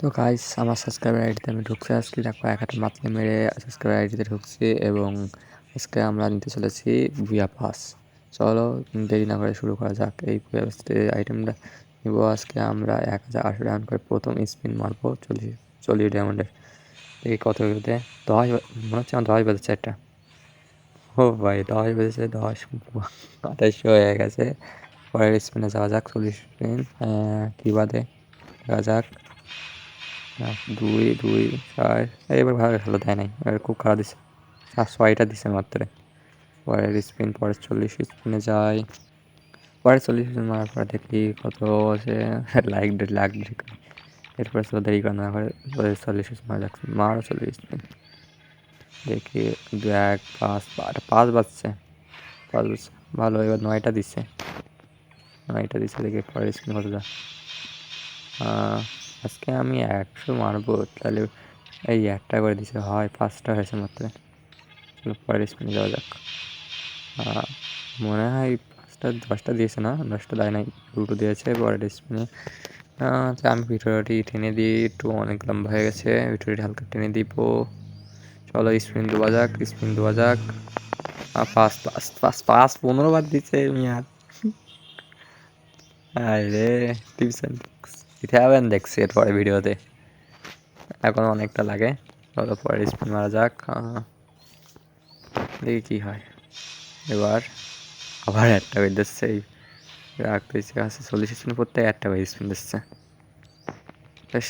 তো গাইস আমার সাবস্ক্রাইবার আইডিতে আমি ঢুকছি আজকে দেখো এক হাতে মাতলে মেরে সাবস্ক্রাইবার আইডিতে ঢুকছি এবং আজকে আমরা নিতে চলেছি ভুয়া পাস। চলো দেরি না করে শুরু করা যাক। এই ভুয়া আইটেমটা নিব আজকে আমরা 1080 ডায়মন্ড করে প্রথম স্পিন মারবো 40 ডায়মন্ডের। দেখি কত বেজে 10 মনে হচ্ছে আমার 10 বেজেছে একটা। ও ভাই 10 বেজেছে 10 28 হয়ে গেছে। পরের স্পিনে যাওয়া যাক 40 স্পিন কী বাদে দেখা যাক। 2 2 4 এবার ভালো খেলো দেয় নাই, এবার খুব খারাপ দিচ্ছে। 6টা দিচ্ছে মাত্র। পরের স্পিন পরের 40 স্পিনে যায়। পরের 40 স্পিন মারার পর দেখি কত আছে লাখ এরপরে চলো দেরি করে না করে 40 স্পিন মারা যাচ্ছে, মারো 40 স্পিন। দেখি 2 1 5 বাজছে, 5 বাজছে ভালো। এবার 9টা দিচ্ছে দেখি পরের স্পিন কত যা। আজকে আমি 100 মারবো তাহলে এই একটা করে দিছে, হয় 5টা হয়েছে মাত্র। চলো পরের স্পিনে যাওয়া যাক। মনে হয় 5টা 10টা দিয়েছে না, 10টা দেয় নাই, 2টো দিয়েছে পরের স্পিনে। আমি ভিডিওটি টেনে দিই, একটু অনেক লম্বা হয়ে গেছে, ভিডিওটি হালকা টেনে দিব। চলো স্পিন দেওয়া যাক। 15 বার দিচ্ছে মিয়ার। আরে টিপসেন দিতে হবেন দেখছি এরপরে ভিডিওতে, এখন অনেকটা লাগে। চলো পরের স্পিন মারা যাক, দেখি কী হয়। এবার আবার একটা বের দিচ্ছে, রাখতেছে আছে 40 স্পিন করতে একটা বের স্পিন দিচ্ছে। বেশ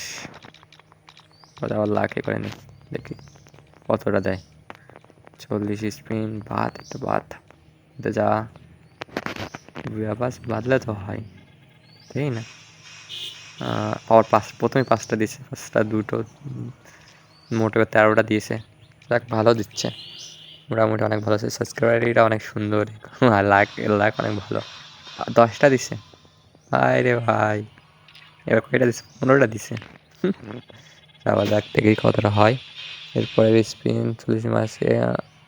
আবার লাখে করেনি, দেখি কতটা দেয়। 40 স্পিন একটা বাদ যা বাস বাদলে তো হয়, তাই না? আবার প্রথমে 5টা দিয়েছে, 5টা 2টো মোটে 13টা দিয়েছে। যাক ভালো দিচ্ছে, মোটামুটি অনেক ভালো আছে। সাবস্ক্রাইবারটা অনেক সুন্দর আর লাখ অনেক ভালো। 10টা দিছে ভাই রে ভাই। এবার কয়টা দিছে? 15টা দিছে। যাওয়া যাক দেখি কতটা হয়। এরপরে স্পিন 40 মাসে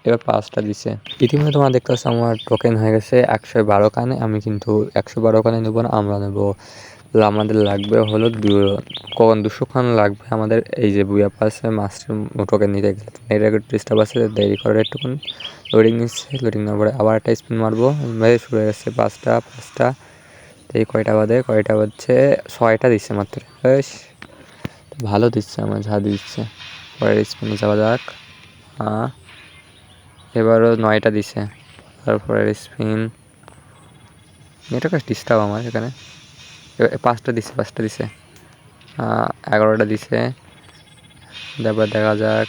এবার 5টা দিছে। ইতিমধ্যে তোমরা দেখতে পাচ্ছ আমার টোকেন হয়ে গেছে 112 কানে। আমি কিন্তু 112 কানে নেবো না, আমরা নেবো আমাদের লাগবে হলো 200 খান লাগবে আমাদের। এই যে বুয়া পাশে মাস্টার টোকেন নিতে গেলে এটা একটু ডিস্টার্ব আছে, দেরি করে একটুক্ষণ লোডিং নিচ্ছে। লোডিং নেওয়ার পরে আবার একটা স্পিন মারবো, শুরু হয়ে গেছে 5টা। এই কয়টা বাজছে 6টা দিচ্ছে মাত্র। বেশ ভালো দিচ্ছে, আমার যা দিচ্ছে। পরের স্পিনে যাওয়া যাক। এবারও 9টা দিছে। তারপরের স্পিন এটা কাজ ডিস্টার্ব আমার এখানে। 5টা দিছে 11টা দিছে। তারপর দেখা যাক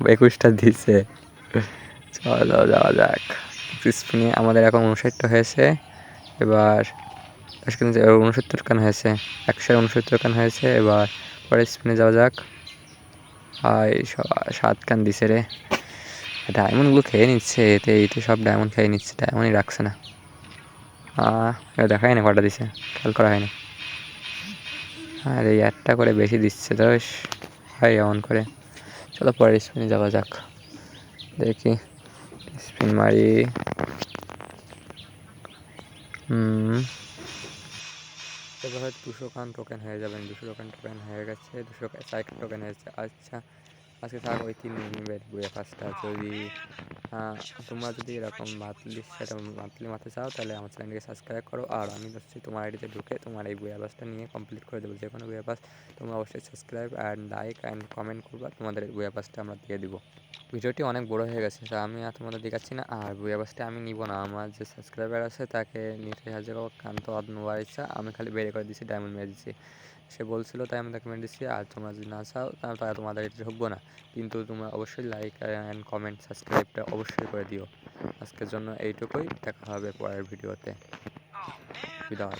21টা দিছে। চলো যাওয়া যাক। স্পিনে আমাদের এখন 59টা হয়েছে। এবার 69 কান হয়েছে, 169 কান হয়েছে। এবার পরের স্পিনে যাওয়া যাক। 7 কান দিছে রে, ডায়মন্ডগুলো খেয়ে নিচ্ছে। এতে সব ডায়মন্ড খেয়ে নিচ্ছে, ডায়মন্ডই রাখছে না। দেখাই না কটা দিছে, খেয়াল করা হয়নি। আর এই একটা করে বেশি দিচ্ছে তো হয় এমন করে। চলো পরের স্পিনে যাওয়া যাক, দেখি স্পিন মারি। এবার হয়তো 200 খান টোকেন হয়ে যাবেন। 200 টোকেন হয়ে গেছে, 260 টোকেন হয়েছে। আচ্ছা আজকে থাক ওই 3 মিনিট বইয়ে 5টা। যদি তোমরা যদি এরকম মান্থলি মারতে চাও তাহলে আমার চ্যানেলকে সাবস্ক্রাইব করো। আর আমি হচ্ছে তোমার আইডিতে ঢুকে তোমার এই বইয়া পাসটা নিয়ে কমপ্লিট করে দেবো। যে কোনো বইয়া পাস তোমরা অবশ্যই subscribe and like and comment করবা, তোমাদের এই বইয়া পাসটা আমরা দিয়ে দিব। ভিডিওটি অনেক বড় হয়ে গেছে, তা আমি আর তোমাদের দেখাচ্ছি না। আর বইয়া পাসটা আমি নিব না, আমার যে সাবস্ক্রাইবার আছে তাকে নিতে সাহায্য করবো। কান্ত নেওয়ার ইচ্ছা, আমি খালি বের করে দিচ্ছি, ডায়মন্ড মেরে দিচ্ছি। সে বলছিল তাই আমি তাকে মেরে দিচ্ছি। আর তোমরা যদি না চাও তাহলে তোমাদের এটা ঢুকবো না। কিন্তু তোমরা অবশ্যই লাইক অ্যান্ড কমেন্ট সাবস্ক্রাইবটা অবশ্যই করে দিও। আজকের জন্য এইটুকুই, দেখা হবে পরের ভিডিওতে। বিদায়।